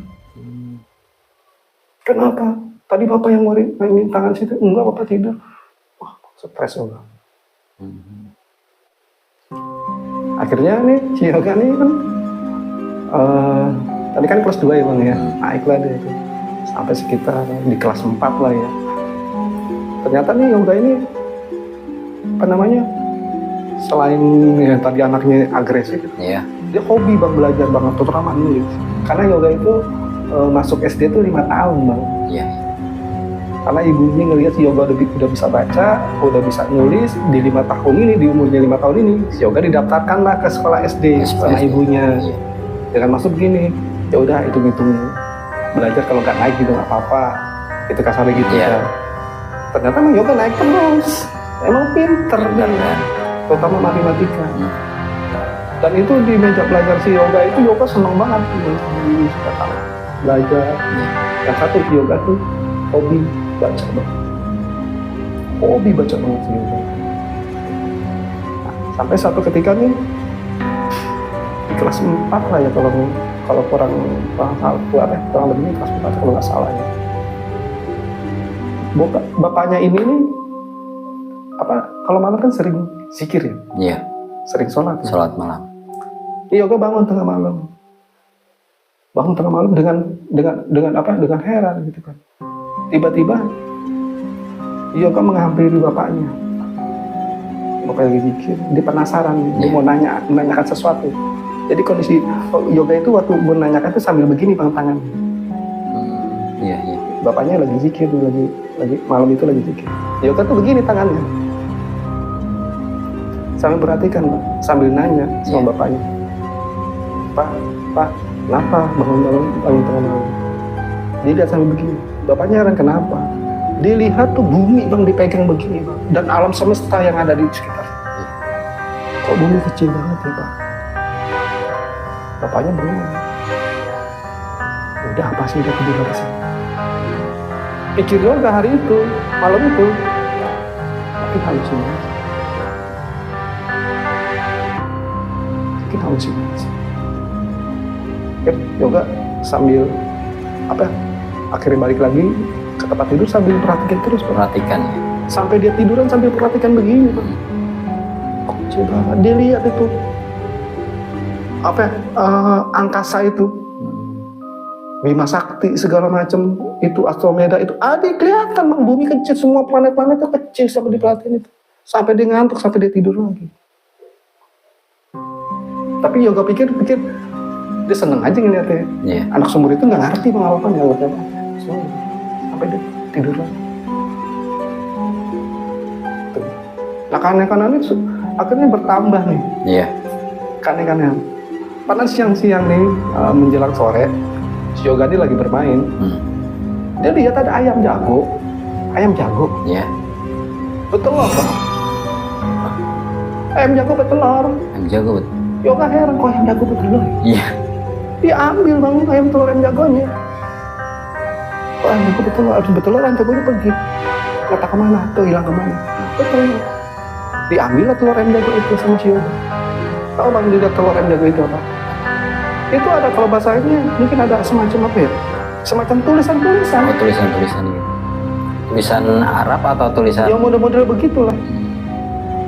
Kenapa? Tadi bapak yang main tangan situ, enggak bapak tidur. Wah, stres yoga. Akhirnya nih si yoga nih kan tadi kan kelas 2 ya bang ya, naiklah dia itu sampai sekitar di kelas 4 lah ya. Ternyata nih yoga ini apa namanya, selain ya tadi anaknya agresif, dia hobi bang belajar banget, terutama nulis. Karena yoga itu masuk SD itu 5 tahun bang. Karena ibunya ngelihat si yoga udah bisa baca, udah bisa nulis, di 5 tahun ini, di umurnya 5 tahun ini, si yoga didaftarkan lah ke sekolah SD sama ibunya. Dengan maksud gini, ya udah hitung-hitung belajar, kalau nggak naik gitu nggak apa-apa, itu kasarnya gitu ya. Ternyata emang yoga naik terus, emang pinter kan, terutama matematika. Dan itu di meja belajar si yoga itu yoga seneng banget belajar. Yang satu yoga tuh hobi baca banget. Hobi baca banget si yoga. Nah, sampai satu ketika nih di kelas 4 lah ya, kalau kurang lebih kelas 4 kalau nggak salah ya. Bapaknya ini nih kalau malam kan sering zikir ya. Iya. Sering sholat. Sholat malam. Yoga bangun tengah malam. Bangun tengah malam dengan heran gitu kan. Tiba-tiba yoga menghampiri bapaknya. Bapak lagi zikir, dia penasaran, dia mau menanyakan sesuatu. Jadi kondisi yoga itu waktu menanyakan itu sambil begini bang tangan. bapaknya lagi zikir, lagi malam itu lagi zikir. Yoga tuh begini tangannya, sambil perhatikan, Pak, sambil nanya sama bapaknya, Pak, kenapa bangun tengah malam? Dia lihat sambil begini, bapaknya heran kenapa? Dia lihat tuh bumi Bang dipegang begini Bang, dan alam semesta yang ada di sekitar. Kok bumi kecil banget ya Pak? Bapaknya bengong. Udah apa sih, udah tidur apa sih? Pikir yoga hari itu, malam itu, tapi halusinasi. Mungkin halusinasi. Yoga sambil akhirnya balik lagi ke tempat tidur sambil perhatikan terus Pak. Perhatikan ya. Sampai dia tiduran sambil perhatikan begini Pak. Kok coba dia lihat itu angkasa itu, Bima Sakti segala macam itu, Astromeda itu, kelihatan Bang, bumi kecil, semua planet-planet itu kecil sampai diperhatiin itu, sampai dia ngantuk, sampai dia tidur lagi. Tapi Yoga pikir dia seneng aja ngeliatnya. Anak sumur itu nggak ngerti Bang apa sampai dia tidur lagi. Tuh. Nah kanan itu akhirnya bertambah nih. Kanan. Padahal siang-siang nih menjelang sore, si Yoga ini lagi bermain. Dia lihat ada ayam jago. Betelor Bang. Ayam jago betelor. Yoga heran, kok ayam jago betelor? Dia ambil Bang ayam jagonya. Kok ayam jago betelor, ayam jagonya pergi. Kata kemana? Tuh hilang kemana? Betul. Diambil lah telur ayam jago itu sama si Yoga. Tahu Bang dia telur ayam jago itu apa? Itu ada, kalau bahasanya mungkin ada semacam apa ya? Semacam tulisan-tulisan. Tulisan-tulisan gitu. Tulisan Arab atau tulisan? Ya model-model begitulah.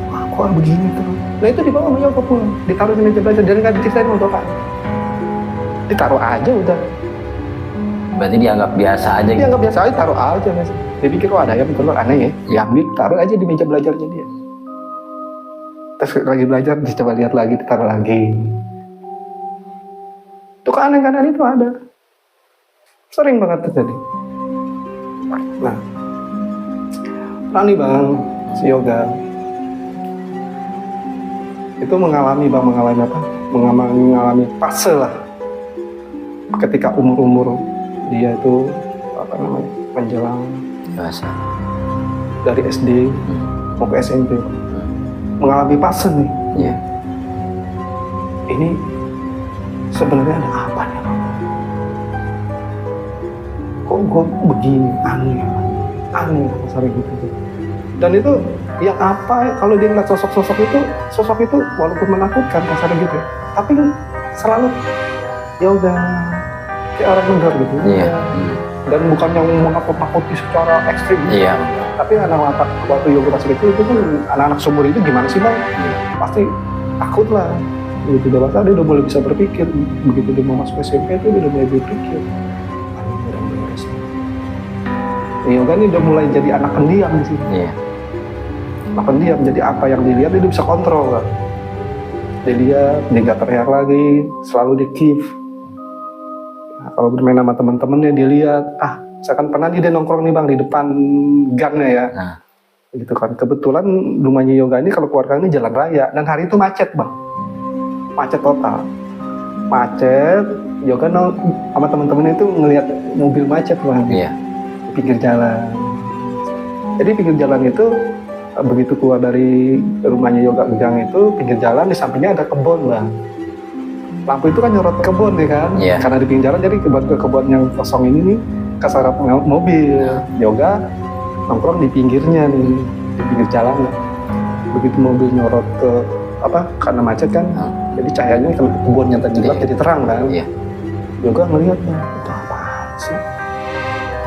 Wah, kok begini tuh. Nah itu dibawa sama Yoga pulang, ditaruh di meja belajar, dan nggak diceritain sama bapak. Ditaruh aja udah. Berarti dianggap biasa aja gitu? Dianggap biasa aja, taruh aja. Dia pikir, ada ayam telur, aneh ya. Diambil, taruh aja di meja belajarnya dia. Terus lagi belajar, dicoba lihat lagi, ditaruh lagi. Itu keanehan itu ada. Sering banget terjadi. Nah, berani Bang, si Yoga. Itu mengalami fase lah. Ketika umur dia itu menjelang dewasa, dari SD mau ke SMP, mengalami fase nih. Ini sebenarnya ada apa nih? Kok gue begini, aneh pasar gitu. Dan itu yang apa, kalau dia ngeliat sosok itu walaupun menakutkan kasar gitu, tapi selalu Yoga kayak orang benar gitu. Dan bukan yang menakut-nakuti secara ekstrim. Tapi anak-anak waktu Yoga masih kecil itu kan, anak-anak sumur itu gimana sih Bang? Pasti takut lah. Begitu dewasa dia udah mulai bisa berpikir. Begitu dia mau masuk SMP itu dia udah mulai berpikir. Yoga ini udah mulai jadi anak pendiam di sini. Anak pendiam, jadi apa yang dilihat dia bisa kontrol kan. Dia nggak teriak lagi, selalu di keep. Nah, kalau bermain sama teman-temannya dia lihat, misalkan pernah dia nongkrong nih Bang di depan gangnya ya. Gitu kan. Kebetulan rumahnya Yoga ini kalau keluar gang ini jalan raya, dan hari itu macet Bang. Macet total. Yoga sama teman-temannya itu ngelihat mobil macet Bang. Di pinggir jalan. Jadi pinggir jalan itu begitu keluar dari rumahnya Yoga gang itu, pinggir jalan di sampingnya ada kebun Bang. Lampu itu kan nyorot kebun ya kan. Karena di pinggir jalan, jadi kebun yang kosong ini nih keserap mobil. Yoga nongkrong di pinggirnya nih, di pinggir jalan. Begitu mobil nyorot ke karena macet kan, jadi cahayanya ke kebun yang tadi gelap jadi terang kan. Yoga ngelihat, itu apaan sih?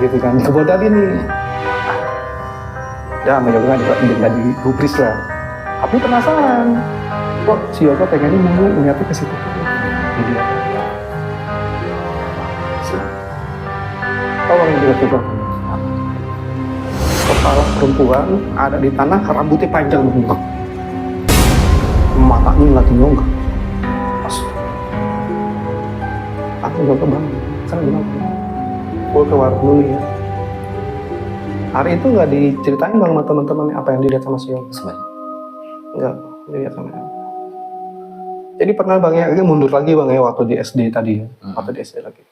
Gitu kan, kebun tadi nih. Udah sama Yoga nggak digubris lah. Tapi penasaran, kok si Yoga pengennya ngeliatnya ke situ. Dilihat. Tahu yang dia coba? Kepala perempuan ada di tanah, rambutnya panjang banget. Matanya ngeliatin Yoga. Aku Yoga bangun. Kan bilang, gue ke warung dulu ya. Hari itu nggak diceritain bang sama teman-teman apa yang dilihat sama si Yoga. Sebenarnya. Nggak dilihat sama Yoga. Jadi pernah bang ya, ini mundur lagi bang ya waktu di SD tadi ya, waktu di SD lagi.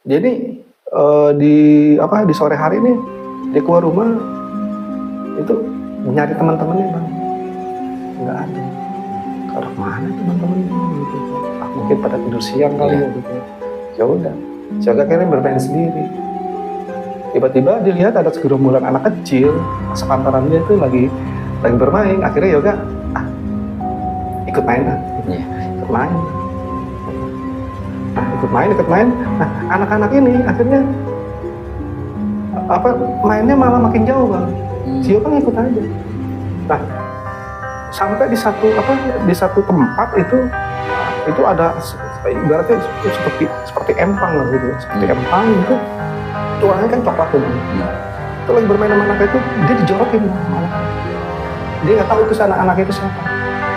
Jadi di sore hari ini dia keluar rumah itu nyari teman-temannya bang, nggak ada. Kalau mana teman-temannya gitu? Mungkin pada tidur siang kali ya gitu. Ya udah, si Yoga akhirnya bermain sendiri. Tiba-tiba dilihat ada segerombolan anak kecil sepantaran dia itu lagi bermain. Akhirnya Yoga ikut main lah. Ikut main. Ikut main. Nah, anak-anak ini akhirnya mainnya malah makin jauh bang. Si Yoga ngikut aja. Nah, sampai di satu tempat itu ada ibaratnya seperti empang lah gitu, seperti empang itu tuangnya kan coklat tuh bang. Itu lagi bermain sama anak itu, dia dijorokin sama anak. Dia nggak tahu itu anak itu siapa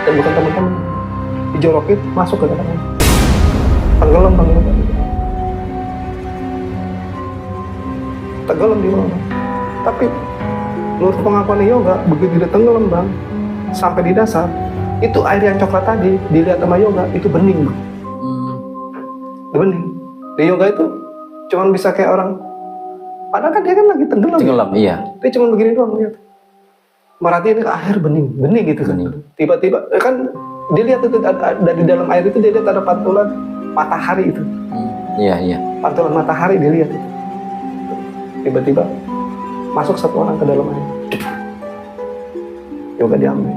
dan bukan teman-teman. Dijorokin masuk ke dalam, tenggelam bang. Tenggelam di bawah. Tapi menurut pengakuan Yoga, begitu dia tenggelam bang, sampai di dasar, itu air yang coklat tadi dilihat sama Yoga itu bening bang. Bening. Di Yoga itu cuman bisa kayak orang, padahal kan dia kan lagi tenggelam. Tenggelam, iya. Dia cuma begini doang lihat. Merhatiin ke air bening gitu kan. Tiba-tiba kan dilihat itu dari dalam air itu dia lihat ada pantulan matahari itu. Iya. Pantulan matahari dilihat itu. Tiba-tiba masuk satu orang ke dalam air. Yoga diambil,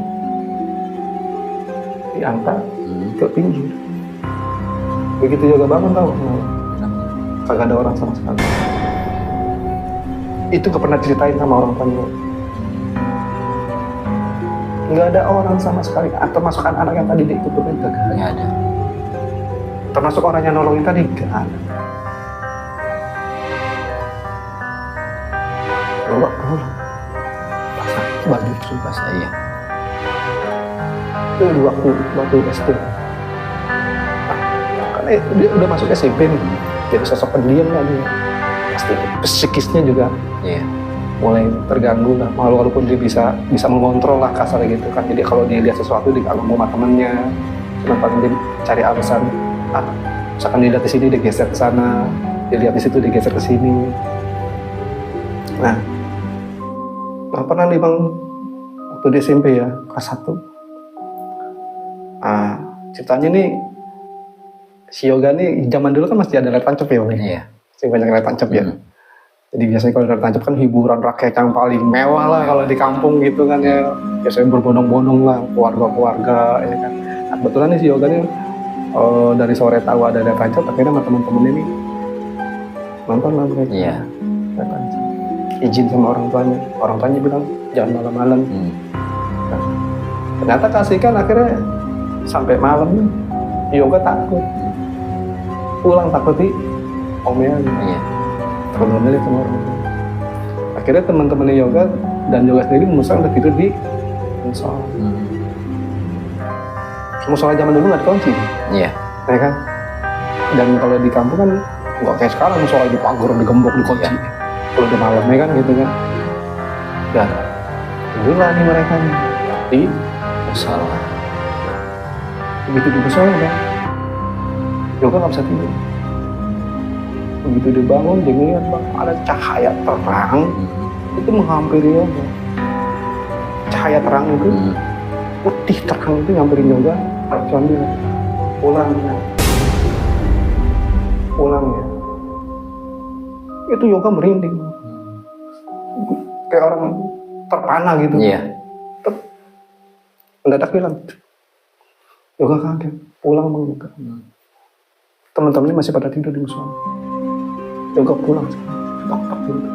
diangkat ke pinggir. Begitu Yoga bangun tahu kagak ada orang sama sekali. Itu gak pernah ceritain sama orang tuanya. Nggak ada orang sama sekali, termasuk anak yang tadi diikut bermain nggak ada. Termasuk orang yang nolongin tadi nggak ada. Yoga pulang, baju basah iya. Itu waktu SD. Karena dia udah masuk SMP nih, jadi sosok pendiam lah dia. Pasti psikisnya juga mulai terganggu lah, walaupun dia bisa mengontrol lah kasarnya gitu kan. Jadi kalau dia lihat sesuatu dia nggak ngomong sama temennya, cuma paling dia cari alasan. Misalkan dia lihat di sini dia geser ke sana, dia lihat di situ dia geser ke sini. Nah pernah nih bang waktu di SMP ya kelas 1. Ceritanya nih si Yoga nih zaman dulu kan masih ada layar tancap ya bang. Iya. Masih banyak layar tancap ya. Jadi biasanya kalau layar tancap kan hiburan rakyat yang paling mewah lah kalau di kampung gitu kan ya. Biasanya berbondong-bondong lah keluarga-keluarga ya kan. Nah, kebetulan nih si Yoga nih dari sore tahu ada layar tancap, akhirnya sama teman-temannya nih nonton lah mereka. Iya. Layar tancap. Izin sama orang tuanya bilang jangan malam-malam. Nah, ternyata kasihkan akhirnya sampai malam nih Yoga takut pulang, takut di omelin. Iya. Problemnya sama orang. Akhirnya teman-temannya Yoga dan Yoga sendiri memutuskan untuk tidur di musola. Musola zaman dulu nggak dikunci. Iya. Ya kan. Dan kalau di kampung kan nggak kayak sekarang musola di pagar, digembok, dikunci. Kalau udah malam ya kan gitu kan. Dan tidurlah nih mereka di musola. Begitu di musola kan, Yoga nggak bisa tidur. Begitu dia bangun, dia ngeliat bang ada cahaya terang itu menghampiri Yoga. Cahaya terang itu putih terang itu nyamperin Yoga. Cuman bilang pulang ya. Itu Yoga merinding, kayak orang terpana gitu. Iya. Mendadak bilang, Yoga kaget, pulang bang Yoga. Teman-temannya masih pada tidur di musola. Yoga pulang, tok gitu.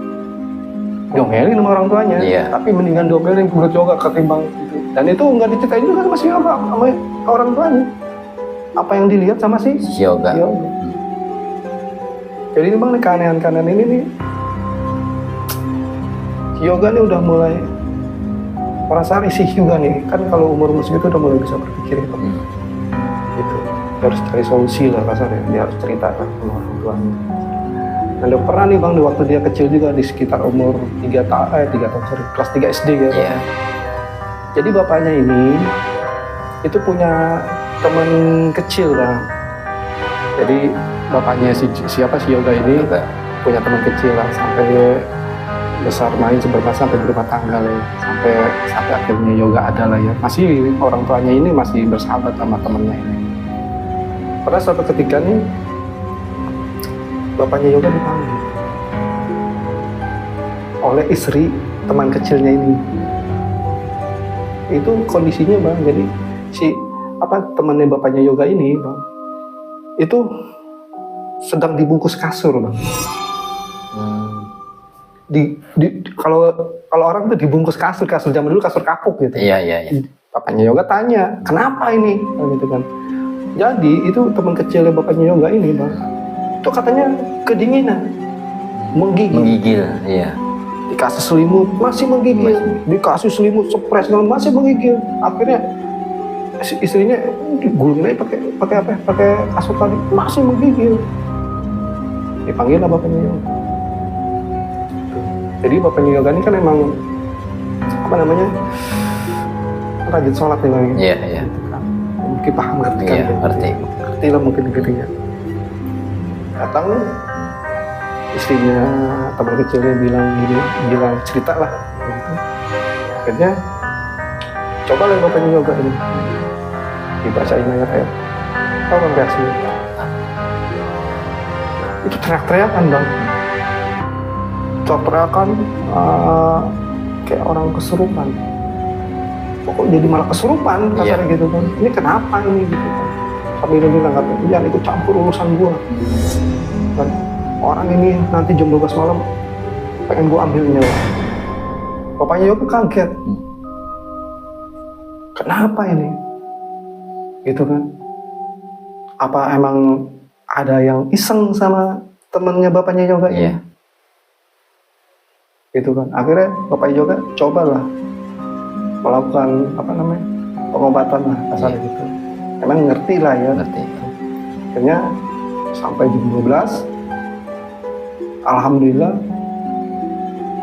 Diomelin sama orang tuanya, tapi mendingan diomelin menurut Yoga ketimbang itu. Dan itu nggak diceritain juga sama si Yoga, sama orang tuanya. Apa yang dilihat sama si Yoga. Jadi ini bang, nih keanehan-keanehan ini nih, si Yoga nih udah mulai merasa risih juga nih. Kan kalau umur segitu udah mulai bisa berpikir gitu. Dia harus cari solusi lah kasarnya, dia harus cerita lah sama orang tuanya. Nah, udah pernah nih bang, di waktu dia kecil juga di sekitar umur 3 tahun, sorry, kelas 3 SD ya. Iya. Jadi bapaknya ini itu punya teman kecil bang. Jadi bapaknya siapa si Yoga ini punya teman kecil lah, sampai besar main bermasa sampai berumah tangga lah ya. Sampai akhirnya Yoga ada lah ya. Masih orang tuanya ini masih bersahabat sama temennya ini. Pada suatu ketika nih bapaknya Yoga dipanggil oleh istri teman kecilnya ini. Itu kondisinya bang, jadi si temannya bapaknya Yoga ini bang, itu sedang dibungkus kasur bang. Kalau orang tuh dibungkus kasur zaman dulu, kasur kapuk gitu. Iya. Bapaknya Yoga tanya, kenapa ini? Gitu kan. Jadi itu teman kecilnya bapaknya Yoga ini bang, itu katanya kedinginan, menggigil. Iya. Dikasih selimut masih menggigil, dikasih selimut spray masih menggigil. Akhirnya istrinya digulungin aja pakai kasur tadi, masih menggigil. Dipanggil lah bapaknya Yoga. Jadi bapaknya Yoga ini kan emang rajin sholat nih bang. Iya. Mungkin paham ngerti kan? Iya, ngerti lah mungkin ya. Datang istrinya teman kecilnya bilang cerita lah gitu. Akhirnya coba lah bapaknya Yoga ini dibacain ayat-ayat. Tahu kan reaksinya? Itu teriak-teriakan bang, teriakan kayak orang kesurupan. Kok jadi malah kesurupan kasarnya gitu kan? Ini kenapa ini gitu kan? Sambil dia bilang katanya, jangan ikut campur urusan gua. Dan orang ini nanti jam 12 malam pengen gua ambil nyawa. Bapaknya Yoga kaget. Kenapa ini? Gitu kan? Apa emang ada yang iseng sama temennya bapaknya Yoga ini? Iya. Gitu kan? Akhirnya bapaknya Yoga cobalah melakukan pengobatan lah kasarnya gitu. Emang ngerti lah ya. Ngerti. Akhirnya sampai jam 12, alhamdulillah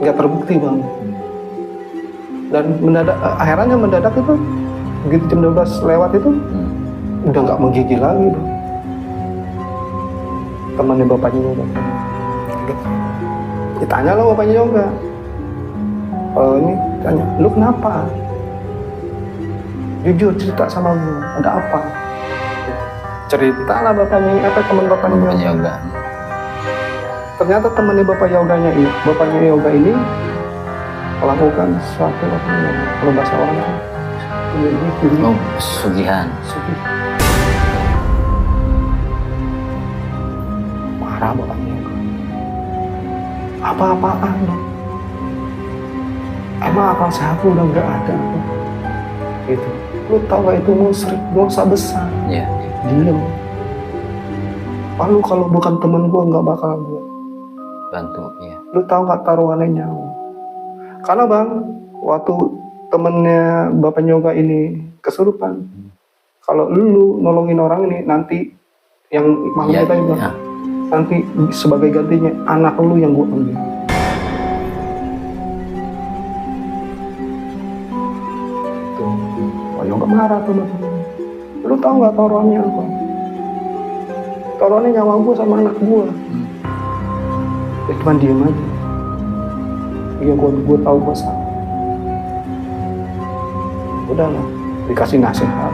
nggak terbukti bang. Dan mendadak itu begitu jam 12 lewat itu udah nggak menggigil lagi bang. Temannya bapaknya Yoga. Ditanya lah bapaknya Yoga. Ini tanya, lu kenapa? Jujur cerita sama gue, ada apa? Cerita lah bapaknya teman bapaknya Yoga. Ternyata temannya bapaknya Yoga ini melakukan sesuatu kalau bahasa orang kan pesugihan. Marah bapaknya Yoga. Apa-apaan dong? Emang akal sehat lu udah nggak ada? Gitu. Lu tau gak itu musyrik, dosa besar. Iya. Diam. Lalu kalau bukan temen gua nggak bakal gua bantu. Iya. Lu tau gak taruhannya nyawa? Karena bang, waktu temennya bapaknya Yoga ini kesurupan, kalau lu nolongin orang ini, nanti yang makhluk tadi bang, nanti sebagai gantinya anak lu yang gua ambil. Yoga marah tuh bapaknya. Lu tau gak taruhannya apa? Taruhannya nyawa gua sama anak gua. Ya cuma diem aja. Iya gua tahu gua salah. Udahlah, dikasih nasihat,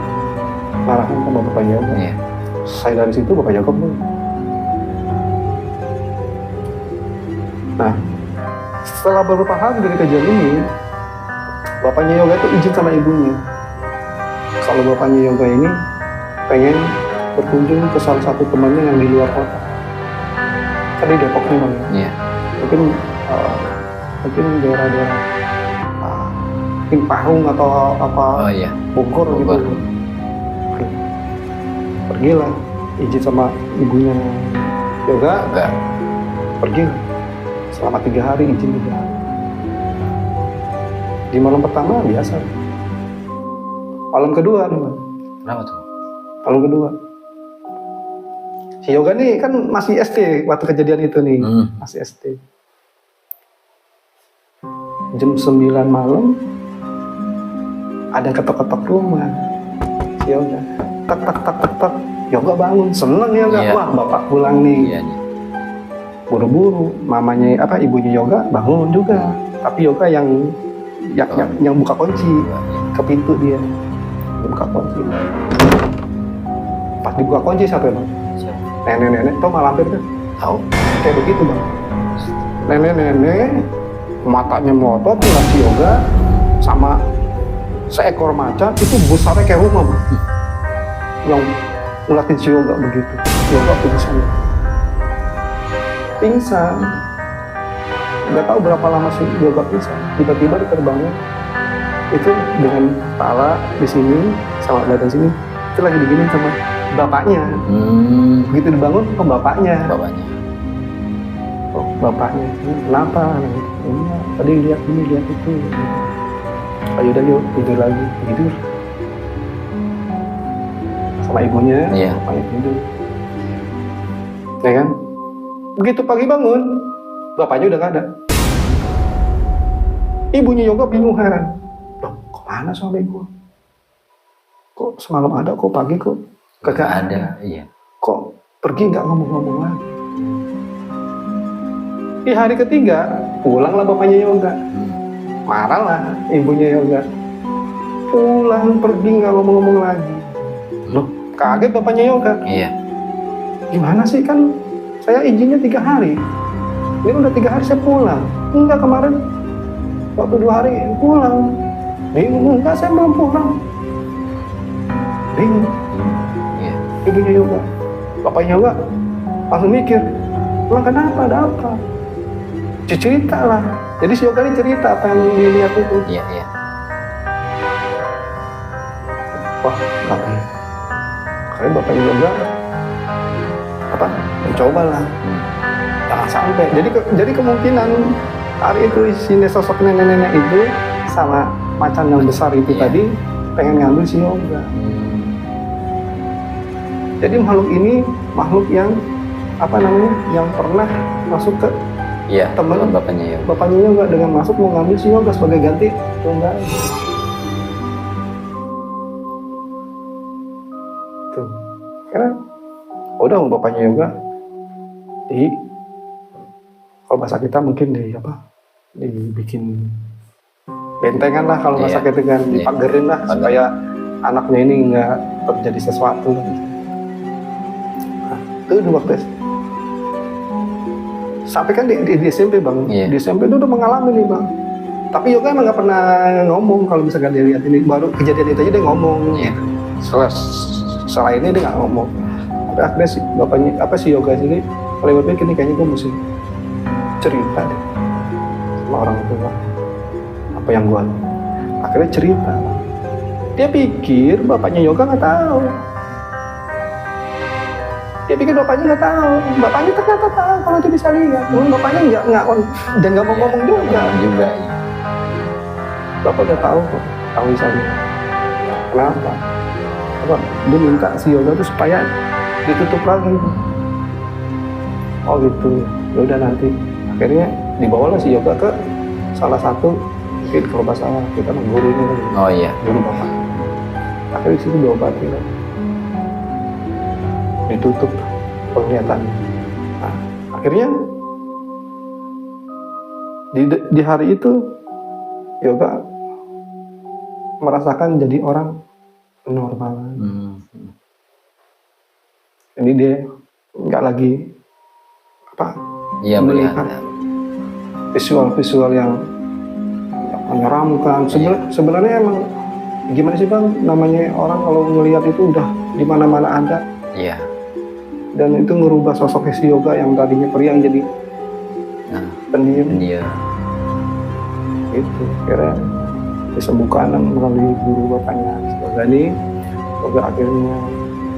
arahan sama bapaknya Yoga. Iya. Saya dari situ bapaknya Yoga pulang. Nah, setelah beberapa hari dari kejadian ini, bapaknya Yoga itu izin sama ibunya. Kalau bapaknya Yoga ini pengen berkunjung ke salah satu temannya yang di luar kota. Kan di Depok nih bang. Iya. Mungkin daerah-daerah mungkin Parung atau apa. Oh iya. Bogor gitu. Pergilah, izin sama ibunya Yoga. Pergi selama 3 hari, izin 3 hari. Di malam pertama biasa. Malam kedua nih bang. Kenapa tuh? Malam kedua Si Yoga nih kan masih SD waktu kejadian itu nih, masih SD. Jam 9 malam ada ketok-ketok rumah. Si Yoga, tak tak tak tak tak. Yoga bangun, seneng Yoga. Iya. Wah, bapak pulang nih. Iya. Buru-buru, mamanya ibunya Yoga bangun juga. Tapi Yoga yang buka kunci ke pintu dia. Buka kunci. Pas dibuka kunci siapa ya, Bang? Nenek-nenek, tau malampir kan? Tahu. Kayak begitu, Bang. Nenek-nenek, matanya melotot, ngeliat si Yoga sama seekor macan itu besarnya kayak rumah, Bang. Yang ngeliatin si Yoga begitu. Yoga pingsan. Nggak tahu berapa lama si Yoga pingsan. Tiba-tiba diterbangin. Itu dengan kepala di sini sama badan sini. Itu lagi digini sama bapaknya. Begitu dibangun ke bapaknya. Oh, bapaknya, kenapa? Iya, tadi lihat ini, lihat itu. Ayo udah yuk, tidur lagi, tidur. Sama ibunya, bapaknya tidur. Ya kan? Begitu pagi bangun, bapaknya udah gak ada. Ibunya Yoga bingung, heran. Loh, kemana suami gue? Kok semalam ada, kok pagi kok kagak ada? Iya. Kok pergi nggak ngomong-ngomong lagi? Di hari ketiga, pulanglah bapaknya Yoga. Marahlah ibunya Yoga. Pulang, pergi nggak ngomong-ngomong lagi. Loh, kaget bapaknya Yoga. Iya. Gimana sih, kan saya izinnya 3 hari. Ini udah 3 hari saya pulang. Enggak, kemarin waktu 2 hari pulang. Bingung, enggak, saya belum pulang. Bingung. Iya. Ibunya Yoga. Bapaknya Yoga langsung mikir, "Lah kenapa, ada apa?" Cerita lah. Jadi si Yoga ini cerita apa yang dilihat itu. Iya. Wah, ngapain? Karena bapaknya Yoga mencoba lah. Jangan sampai. Jadi kemungkinan hari itu si sosok nenek-nenek itu sama macan yang besar itu tadi pengen ngambil si Yoga. Jadi makhluk ini makhluk yang yang pernah masuk ke teman bapaknya Yoga dengan masuk mau ngambil si Yoga sebagai ganti tunggal. Tuh, karena udah bapaknya Yoga kalau bahasa kita mungkin dibikin bentengan lah, kalau bahasa kita kan dipagerin lah supaya anaknya ini nggak terjadi sesuatu. Itu waktu sampai kan di SMP, Bang. Di SMP itu udah mengalami nih, Bang. Tapi Yoga emang nggak pernah ngomong kalau misalkan dia lihat ini, baru kejadian itu aja dia ngomong. Selainnya dia nggak ngomong. Tapi akhirnya si Yoga ini kalau berpikir nih, kayaknya gue mesti cerita deh sama orang tua apa yang gue alami. Akhirnya cerita. Dia pikir bapaknya Yoga nggak tahu. Dia pikir bapaknya nggak tahu. Bapaknya ternyata tahu kalau itu bisa lihat. Bapaknya nggak dan nggak mau ngomong juga. Bapak udah tahu kok, tahu bisa lihat. Kenapa? Dia minta si Yoga itu supaya ditutup lagi. Oh gitu. Ya udah, nanti akhirnya dibawalah si Yoga ke salah satu, mungkin kalau bahasa kita gurunya. Guru bapak. Akhirnya di situ diobati lah. Ditutup penglihatan. Nah, akhirnya di hari itu Yoga merasakan jadi orang normal. Ini dia nggak lagi melihat visual yang menyeramkan. Sebenarnya emang gimana sih, Bang, namanya orang kalau ngelihat itu udah di mana-mana ada. Dan itu ngerubah sosok si Yoga yang tadinya periang jadi pendiam. Itu kira disembuhkan melalui guru bapaknya Yoga ini. Yoga akhirnya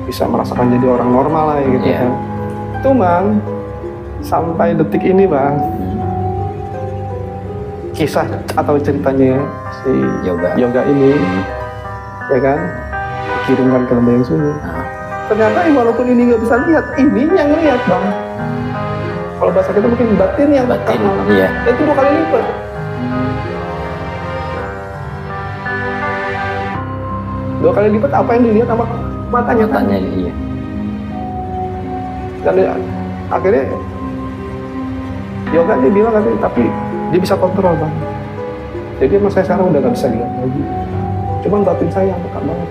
bisa merasakan jadi orang normal lah gitu kan. Cuman sampai detik ini, Bang, kisah atau ceritanya si Yoga ini ya kan dikirimkan ke Lembayung Sunyi. ternyata walaupun ini nggak bisa lihat, ini yang lihat bang. Kalau bahasa kita mungkin batin yang Batin, iya. itu 2 kali lipat. Dua kali lipat apa yang dilihat sama matanya kan? Matanya iya. Dan akhirnya yoga dia bilang tapi dia bisa kontrol bang. Jadi emang saya sekarang udah nggak bisa lihat lagi. Cuman batin saya yang peka banget.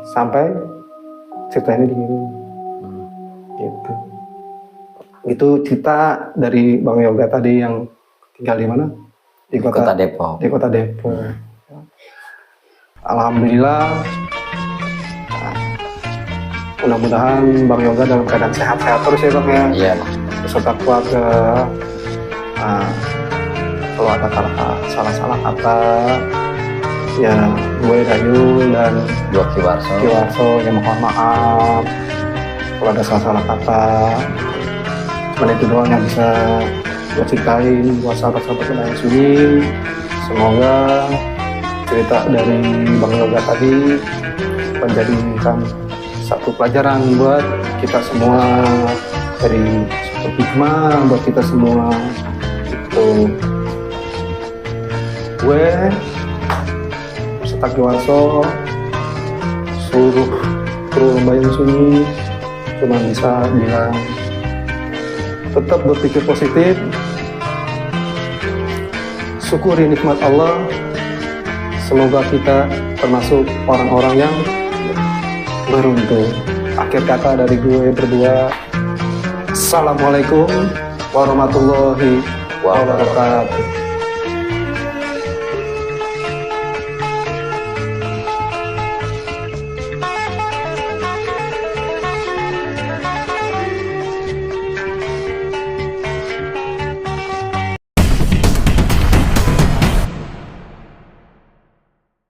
Sampai cerita ini begini. Gitu. Itu cerita dari Bang Yoga tadi yang tinggal di mana? Di Kota Depok. Di Kota Depok. Alhamdulillah. Mudah-mudahan Bang Yoga dalam keadaan sehat-sehat terus ya Bang ya. Iya, Bang. Beserta keluarga. Kalau ada salah-salah kata, ya gue Dayul dan Dua Kiwarso. yang mohon maaf kalau ada salah-salah kata. Cuman itu doang yang bisa gue ceritain buat sahabat-sahabat yang sunyi. Semoga cerita dari Bang Yoga tadi menjadikan satu pelajaran buat kita semua, dari satu hikmah buat kita semua. Itu gue Ustaz Kiwarso, seluruh kru Lembayan Sunyi cuma bisa bilang tetap berpikir positif, syukuri nikmat Allah. Semoga kita termasuk orang-orang yang beruntung. Akhir kata dari gue berdua, Assalamualaikum warahmatullahi wabarakatuh.